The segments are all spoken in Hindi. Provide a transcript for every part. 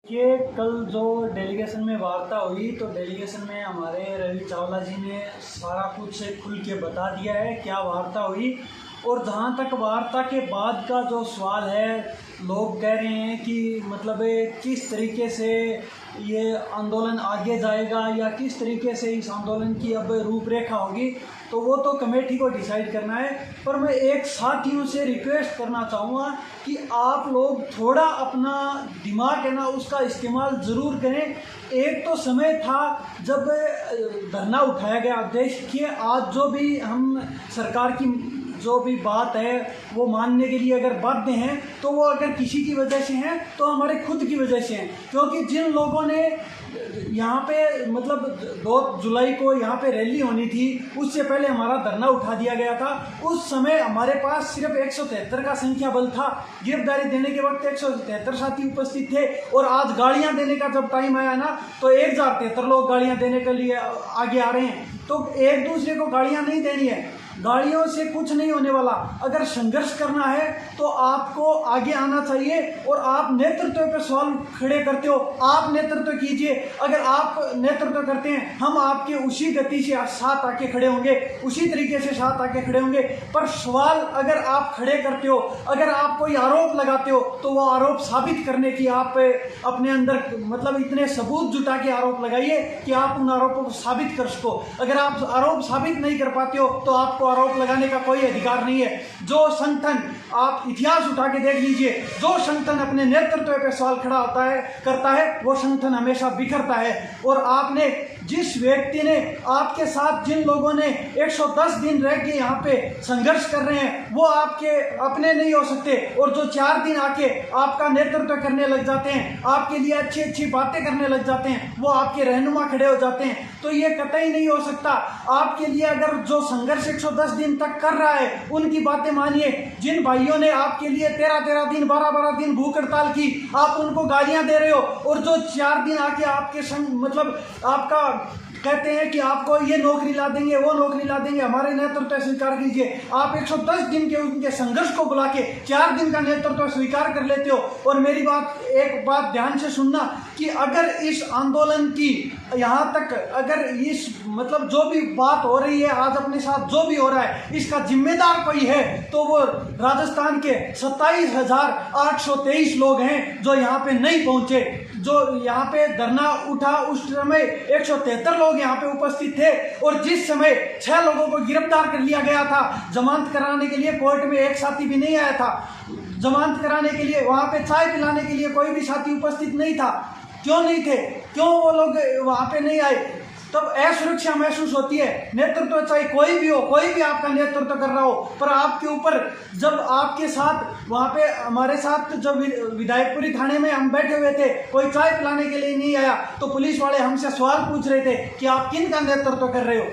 ये कल जो डेलीगेशन में वार्ता हुई तो डेलीगेशन में हमारे रवि चावला जी ने सारा कुछ खुल के बता दिया है क्या वार्ता हुई। और जहाँ तक वार्ता के बाद का जो सवाल है, लोग कह रहे हैं कि मतलब किस तरीके से ये आंदोलन आगे जाएगा या किस तरीके से इस आंदोलन की अब रूपरेखा होगी, तो वो तो कमेटी को डिसाइड करना है। पर मैं एक साथियों से रिक्वेस्ट करना चाहूँगा कि आप लोग थोड़ा अपना दिमाग है ना उसका इस्तेमाल ज़रूर करें। एक तो समय था जब धरना उठाया गया, देखिए आज जो भी हम सरकार की जो भी बात है वो मानने के लिए अगर बाध्य हैं तो वो अगर किसी की वजह से हैं तो हमारे खुद की वजह से हैं। क्योंकि जिन लोगों ने यहाँ पे मतलब 2 जुलाई को यहाँ पे रैली होनी थी, उससे पहले हमारा धरना उठा दिया गया था। उस समय हमारे पास सिर्फ 173 का संख्या बल था। गिरफ्तारी देने के वक्त 173 साथी उपस्थित थे और आज गाड़ियाँ देने का जब टाइम आया ना तो 1073 लोग गाड़ियाँ देने के लिए आगे आ रहे हैं। तो एक दूसरे को गाड़ियाँ नहीं देनी है, गाड़ियों से कुछ नहीं होने वाला। अगर संघर्ष करना है तो आपको आगे आना चाहिए और आप नेतृत्व पे सवाल खड़े करते हो, आप नेतृत्व कीजिए। अगर आप नेतृत्व करते हैं हम आपके उसी गति से साथ आके खड़े होंगे, उसी तरीके से साथ आके खड़े होंगे। पर सवाल अगर आप खड़े करते हो, अगर आप कोई आरोप लगाते हो तो वो आरोप साबित करने की आप अपने अंदर मतलब इतने सबूत जुटा के आरोप लगाइए कि आप उन आरोपों को साबित कर सको। अगर आप आरोप साबित नहीं कर पाते हो तो आपको आरोप लगाने का कोई अधिकार नहीं है। जो संगठन, आप इतिहास उठा के देख लीजिए, जो संगठन अपने नेतृत्व पे सवाल खड़ा होता है करता है वो संगठन हमेशा बिखरता है। और आपने जिस व्यक्ति ने आपके साथ, जिन लोगों ने 110 दिन रह के यहाँ पे संघर्ष कर रहे हैं वो आपके अपने नहीं हो सकते। और जो 4 दिन आके आपका नेतृत्व करने लग जाते हैं, आपके लिए अच्छी अच्छी बातें करने लग जाते हैं, वो आपके रहनुमा खड़े हो जाते हैं, तो ये कतई नहीं हो सकता। आपके लिए अगर जो संघर्ष 110 दिन तक कर रहा है उनकी बातें मानिए। जिन भाइयों ने आपके लिए 13-13 दिन 12-12 दिन भूख हड़ताल की, आप उनको गालियां दे रहे हो। और जो 4 दिन आके आपके संग मतलब आपका कहते हैं कि आपको ये नौकरी ला देंगे, वो नौकरी ला देंगे, हमारे नेतृत्व स्वीकार कीजिए। आप 110 दिन के उनके संघर्ष को बुला के 4 दिन का नेतृत्व स्वीकार कर लेते हो। और मेरी एक बात ध्यान से सुनना कि अगर इस आंदोलन की यहाँ तक अगर इस मतलब जो भी बात हो रही है आज अपने साथ जो भी हो रहा है इसका जिम्मेदार कोई है तो वो राजस्थान के 27,823 लोग हैं जो यहाँ पे नहीं पहुंचे। जो यहाँ पे धरना उठा उस समय 173 लोग यहाँ पे उपस्थित थे। और जिस समय 6 लोगों को गिरफ्तार कर लिया गया था जमानत कराने के लिए, कोर्ट में एक साथी भी नहीं आया था जमानत कराने के लिए, वहाँ पे चाय पिलाने के लिए कोई भी साथी उपस्थित नहीं था। क्यों नहीं थे, क्यों वो लोग वहाँ पे नहीं आए? तब असुरक्षा महसूस होती है। नेतृत्व चाहे कोई भी हो, कोई भी आपका नेतृत्व कर रहा हो, पर आपके ऊपर जब आपके साथ वहाँ पे हमारे साथ जब विधायकपुरी थाने में हम बैठे हुए थे, कोई चाय पिलाने के लिए नहीं आया तो पुलिस वाले हमसे सवाल पूछ रहे थे कि आप किन का नेतृत्व कर रहे हो,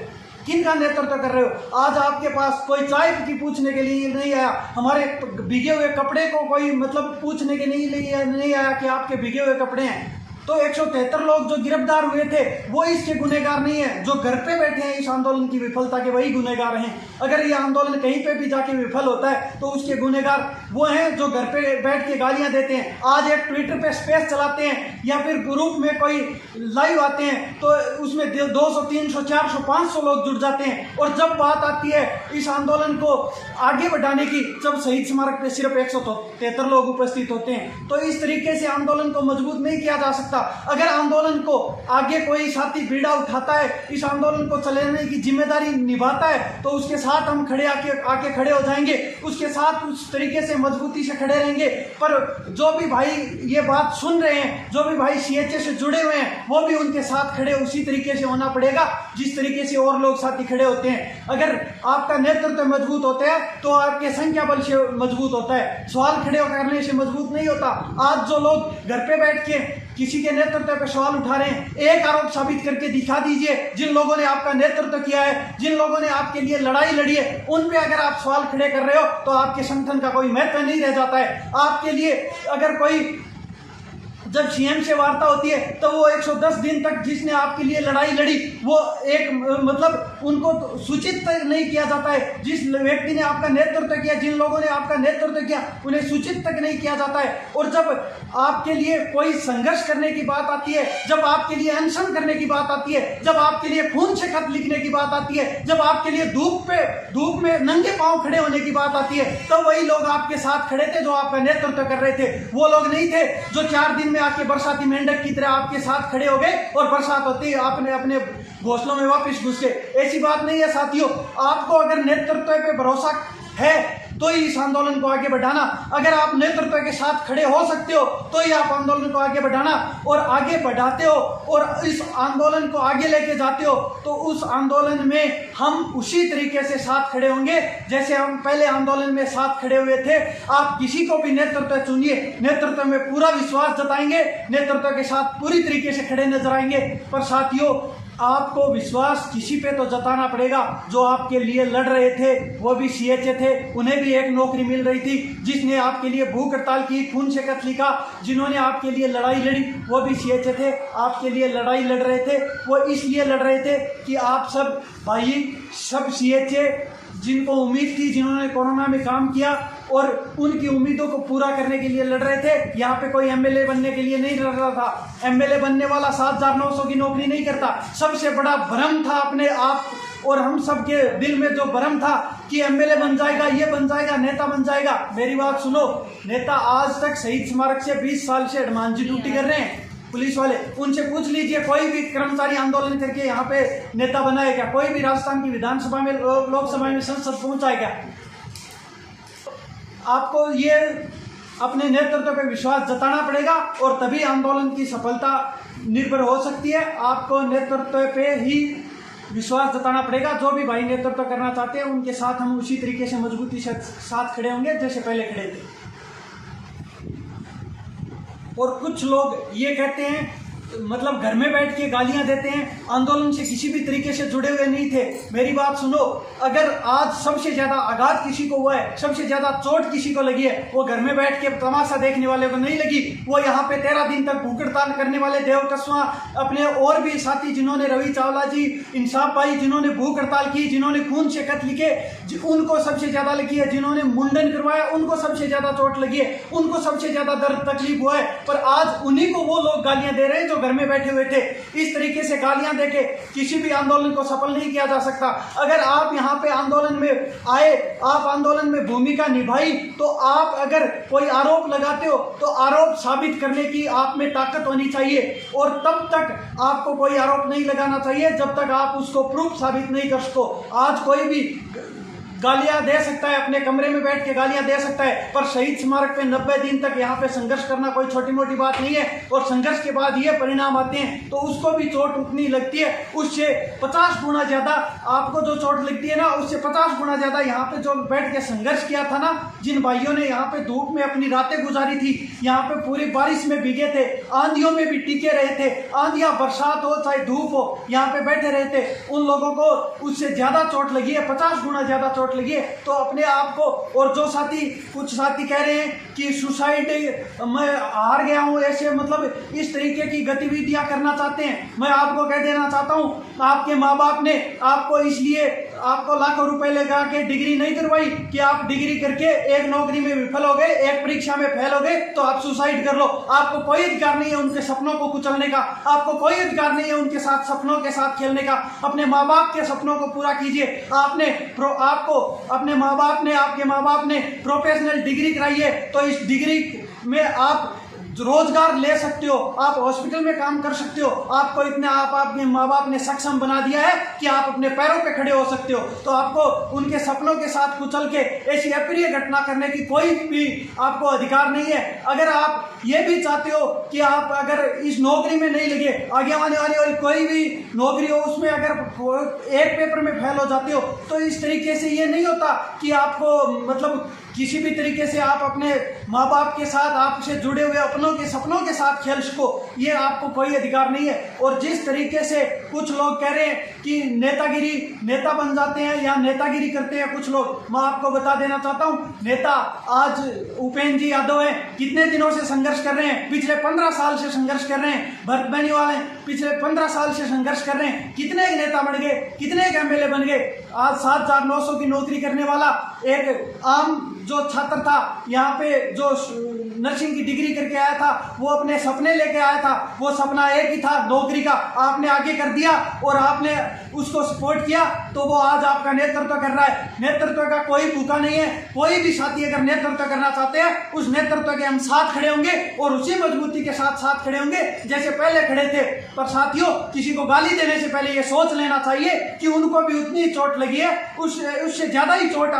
किन का नेतृत्व कर रहे हो। आज आपके पास कोई चाय की पूछने के लिए नहीं आया, हमारे भीगे हुए कपड़े को कोई मतलब पूछने के लिए नहीं आया कि आपके भीगे हुए कपड़े हैं। तो 173 लोग जो गिरफ्तार हुए थे वो इसके गुनहगार नहीं है। जो घर पे बैठे हैं इस आंदोलन की विफलता के वही गुनहगार हैं। अगर ये आंदोलन कहीं पे भी जाके विफल होता है तो उसके गुनहगार वो हैं जो घर पे बैठ के गालियां देते हैं। आज एक ट्विटर पे स्पेस चलाते हैं या फिर ग्रुप में कोई लाइव आते हैं तो उसमें 200, 300, 400, 500 लोग जुड़ जाते हैं। और जब बात आती है इस आंदोलन को आगे बढ़ाने की, जब शहीद स्मारक पे सिर्फ 173 लोग उपस्थित होते हैं, तो इस तरीके से आंदोलन को मजबूत नहीं किया जा सकता। अगर आंदोलन को आगे कोई साथी बीड़ा उठाता है, इस आंदोलन को चलाने की जिम्मेदारी निभाता है तो उसके साथ हम आके खड़े हो जाएंगे, उसके साथ उस तरीके से मजबूती से खड़े रहेंगे। पर जो भी भाई ये बात सुन रहे हैं, जो भी भाई CHA से जुड़े हुए हैं, वो भी उनके साथ खड़े उसी तरीके से होना पड़ेगा जिस तरीके से और लोग साथी खड़े होते हैं। अगर आपका नेतृत्व मजबूत होता है तो आपके संख्या बल से मजबूत होता है, सवाल खड़े करने से मजबूत नहीं होता। आज जो लोग घर पे बैठ के किसी के नेतृत्व पे सवाल उठा रहे हैं, एक आरोप साबित करके दिखा दीजिए। जिन लोगों ने आपका नेतृत्व किया है, जिन लोगों ने आपके लिए लड़ाई लड़ी है, उन पे अगर आप सवाल खड़े कर रहे हो तो आपके संगठन का कोई महत्व नहीं रह जाता है। आपके लिए अगर कोई जब सीएम से वार्ता होती है तो वो 110 दिन तक जिसने आपके लिए लड़ाई लड़ी वो एक मतलब उनको तो सूचित तक नहीं किया जाता है। जिस व्यक्ति ने आपका नेतृत्व किया, जिन लोगों ने आपका नेतृत्व किया, उन्हें सूचित तक नहीं किया जाता है। और जब आपके लिए कोई संघर्ष करने की बात आती है, जब आपके लिए अनशन करने की बात आती है, जब आपके लिए खून से खत लिखने की बात आती है, जब आपके लिए धूप में नंगे पांव खड़े होने की बात आती है, तो वही लोग आपके साथ खड़े थे जो आपका नेतृत्व कर रहे थे। वो लोग नहीं थे जो 4 दिन में आके बरसाती मेंढक की तरह आपके साथ खड़े हो गए और बरसात होती है आपने अपने घोंसलों में वापस घुस गए। ऐसी बात नहीं है साथियों। आपको अगर नेतृत्व पे भरोसा है तो ही इस आंदोलन को आगे बढ़ाना। अगर आप नेतृत्व के साथ खड़े हो सकते हो तो ही आप आंदोलन को आगे बढ़ाना, और आगे बढ़ाते हो और इस आंदोलन को आगे लेके जाते हो तो उस आंदोलन में हम उसी तरीके से साथ खड़े होंगे जैसे हम पहले आंदोलन में साथ खड़े हुए थे। आप किसी को भी नेतृत्व चुनिए, नेतृत्व में पूरा विश्वास जताएंगे, नेतृत्व के साथ पूरी तरीके से खड़े नजर आएंगे। पर साथियों, आपको विश्वास किसी पे तो जताना पड़ेगा। जो आपके लिए लड़ रहे थे वो भी सीएचए थे, उन्हें भी एक नौकरी मिल रही थी। जिसने आपके लिए भूख हड़ताल की, खून से खत लिखा, जिन्होंने आपके लिए लड़ाई लड़ी वो भी सीएचए थे। आपके लिए लड़ाई लड़ रहे थे, वो इसलिए लड़ रहे थे कि आप सब भाई, सब सीएचए जिनको उम्मीद थी, जिन्होंने कोरोना में काम किया और उनकी उम्मीदों को पूरा करने के लिए लड़ रहे थे। यहाँ पे कोई एमएलए बनने के लिए नहीं लड़ रहा था। एमएलए बनने वाला 7,900 की नौकरी नहीं करता। सबसे बड़ा भ्रम था अपने आप और हम सब के दिल में जो भ्रम था कि एमएलए बन जाएगा, ये बन जाएगा, नेता बन जाएगा। मेरी बात सुनो, नेता आज तक शहीद स्मारक से 20 साल से हनुमान जी ड्यूटी कर रहे हैं। पुलिस वाले, उनसे पूछ लीजिए कोई भी कर्मचारी आंदोलन करके यहाँ पे नेता बना है क्या? कोई भी राजस्थान की विधानसभा में, लोकसभा में, संसद पहुंचा है क्या? आपको ये अपने नेतृत्व पे विश्वास जताना पड़ेगा और तभी आंदोलन की सफलता निर्भर हो सकती है। आपको नेतृत्व पे ही विश्वास जताना पड़ेगा। जो भी भाई नेतृत्व करना चाहते हैं उनके साथ हम उसी तरीके से मजबूती से साथ खड़े होंगे जैसे पहले खड़े थे। और कुछ लोग ये कहते हैं, मतलब घर में बैठ के गालियां देते हैं, आंदोलन से किसी भी तरीके से जुड़े हुए नहीं थे। मेरी बात सुनो, अगर आज सबसे ज्यादा आघात किसी को हुआ है, सबसे ज्यादा चोट किसी को लगी है, वो घर में बैठ के तमाशा देखने वाले को नहीं लगी। वो यहाँ पे 13 दिन तक भूख हड़ताल करने वाले देव कस्वा, अपने और भी साथी जिन्होंने, रवि चावला जी, इंसाफ भाई, जिन्होंने भूख हड़ताल की, जिन्होंने खून से खत लिखे, उनको सबसे ज्यादा लगी है। जिन्होंने मुंडन करवाया उनको सबसे ज्यादा चोट लगी है, उनको सबसे ज्यादा दर्द तकलीफ हुआ है। पर आज उन्हीं को वो लोग गालियां दे रहे हैं जो घर में बैठे हुए थे। इस तरीके से गालियां देके किसी भी आंदोलन को सफल नहीं किया जा सकता। अगर आप यहाँ पे आंदोलन में आए, आप आंदोलन में भूमिका निभाई, तो आप अगर कोई आरोप लगाते हो तो आरोप साबित करने की आप में ताकत होनी चाहिए। और तब तक आपको कोई आरोप नहीं लगाना चाहिए जब तक आप उसको प्रूफ साबित नहीं कर सको। आज कोई भी गालियां दे सकता है, अपने कमरे में बैठ के गालियां दे सकता है, पर शहीद स्मारक पे 90 दिन तक यहाँ पे संघर्ष करना कोई छोटी मोटी बात नहीं है। और संघर्ष के बाद ये परिणाम आते हैं तो उसको भी चोट उतनी लगती है, उससे 50 गुना ज्यादा आपको जो चोट लगती है ना, उससे 50 गुना ज्यादा यहाँ पे जो बैठ के संघर्ष किया था ना, जिन भाइयों ने यहाँ पे धूप में अपनी रातें गुजारी थी, यहाँ पे पूरी बारिश में भीगे थे, आंधियों में भी टिके रहे थे, आंधियां, बरसात हो चाहे धूप हो, यहाँ पे बैठे रहे थे, उन लोगों को उससे ज्यादा चोट लगी है, 50 गुना ज्यादा चोट लगी है। तो अपने आप को, और जो साथी, कुछ साथी कह रहे हैं कि सुसाइड, मैं हार गया हूं, ऐसे मतलब इस तरीके की गतिविधियां करना चाहते हैं, मैं आपको कह देना चाहता हूं, आपके माँ बाप ने आपको इसलिए आपको लाखों रुपए लगा के डिग्री नहीं करवाई कि आप डिग्री करके एक नौकरी में विफल हो गए, एक परीक्षा में फेल हो गए तो आप सुसाइड कर लो। आपको कोई अधिकार नहीं है उनके सपनों को कुचलने का, आपको कोई अधिकार नहीं है उनके साथ सपनों के साथ खेलने का। अपने माँ बाप के सपनों को पूरा कीजिए। अपने माँ बाप ने, आपके माँ बाप ने प्रोफेशनल डिग्री कराई है तो इस डिग्री में आप रोजगार ले सकते हो, आप हॉस्पिटल में काम कर सकते हो। आपको इतना आपके माँ बाप ने सक्षम बना दिया है कि आप अपने पैरों पे खड़े हो सकते हो। तो आपको उनके सपनों के साथ कुचल के ऐसी अप्रिय घटना करने की कोई भी आपको अधिकार नहीं है। अगर आप ये भी चाहते हो कि आप अगर इस नौकरी में नहीं लगे, आगे आने वाली कोई भी नौकरी हो उसमें अगर एक पेपर में फेल हो जाते हो, तो इस तरीके से ये नहीं होता कि आपको मतलब किसी भी तरीके से आप अपने माँ बाप के साथ, आपसे जुड़े हुए अपनों के सपनों के साथ खेल सको, ये आपको कोई अधिकार नहीं है। और जिस तरीके से कुछ लोग कह रहे हैं कि नेता बन जाते हैं या नेतागिरी करते हैं कुछ लोग, मैं आपको बता देना चाहता हूँ, नेता आज उपेंद्र जी यादव है, कितने दिनों से संघर्ष कर रहे हैं, पिछले 15 साल से संघर्ष कर रहे हैं। भरत बेनीवाल हैं, पिछले 15 साल से संघर्ष कर रहे हैं, कितने नेता बन गए, कितने MLA बन गए। आज 7,900 की नौकरी करने वाला एक आम जो छात्र था, यहाँ पे जो नर्सिंग की डिग्री करके आया था, वो अपने सपने लेके आया था, वो सपना एक ही था नौकरी का, आपने आगे कर दिया और आपने उसको सपोर्ट किया, तो वो आज आपका नेतृत्व कर रहा है। नेतृत्व का कोई भूखा नहीं है। कोई भी साथी अगर नेतृत्व करना चाहते हैं, उस नेतृत्व के हम साथ खड़े होंगे और उसी मजबूती के साथ खड़े होंगे जैसे पहले खड़े थे। पर साथियों, किसी को गाली देने से पहले ये सोच लेना चाहिए कि उनको भी उतनी चोट लगी है, उससे ज्यादा ही चोट,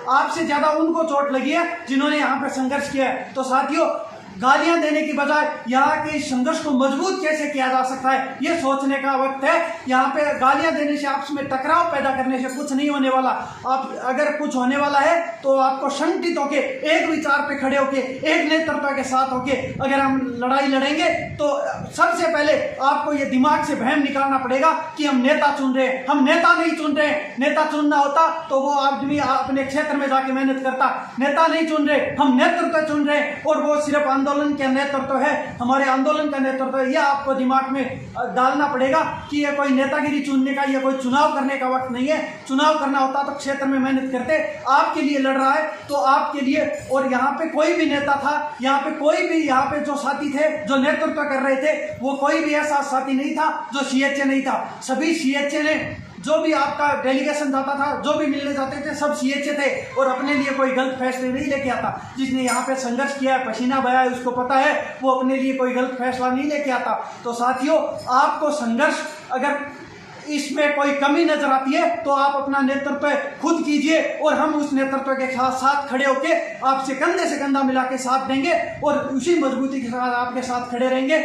आपसे ज्यादा उनको चोट लगी है जिन्होंने यहाँ पे संघर्ष किया है। तो साथियों, गालियां देने की बजाय यहाँ के संघर्ष को मजबूत कैसे किया जा सकता है, ये सोचने का वक्त है। यहाँ पे गालियां देने से आपस में टकराव पैदा करने से कुछ नहीं होने वाला। आप अगर कुछ होने वाला है तो आपको संगठित होके, एक विचार पे खड़े होके, एक नेतृत्व के साथ होके अगर हम लड़ाई लड़ेंगे, तो सबसे पहले आपको ये दिमाग से वहम निकालना पड़ेगा कि हम नेता चुन रहे हैं, हम नेता नहीं चुन रहे हैं। नेता चुनना होता तो वो आदमी अपने क्षेत्र में जाके मेहनत करता। नेता नहीं चुन रहे, हम नेतृत्व चुन रहे हैं, और वो सिर्फ आंदोलन का नेतृत्व है, हमारे आंदोलन का नेतृत्व है। यह आपको दिमाग में डालना पड़ेगा कि यह कोई नेतागिरी चुनने का, यह कोई चुनाव करने का वक्त नहीं है। चुनाव करना होता तो क्षेत्र में मेहनत करते। आपके लिए लड़ रहा है तो आपके लिए। और यहाँ पे कोई भी नेता था, यहाँ पे कोई भी, यहाँ पे जो साथी थे जो नेतृत्व कर रहे थे, वो कोई भी ऐसा साथी नहीं था जो CHA नहीं था। सभी CHA ने, जो भी आपका डेलीगेशन जाता था, जो भी मिलने जाते थे, सब CHA थे और अपने लिए कोई गलत फैसले नहीं लेके आता। जिसने यहाँ पे संघर्ष किया है, पसीना बहाया है, उसको पता है वो अपने लिए कोई गलत फैसला नहीं लेके आता। तो साथियों, आपको संघर्ष, अगर इसमें कोई कमी नजर आती है तो आप अपना नेतृत्व खुद कीजिए और हम उस नेतृत्व के साथ खड़े होके आपसे कंधे से कंधा मिला के साथ देंगे और उसी मजबूती के साथ आपके साथ खड़े रहेंगे।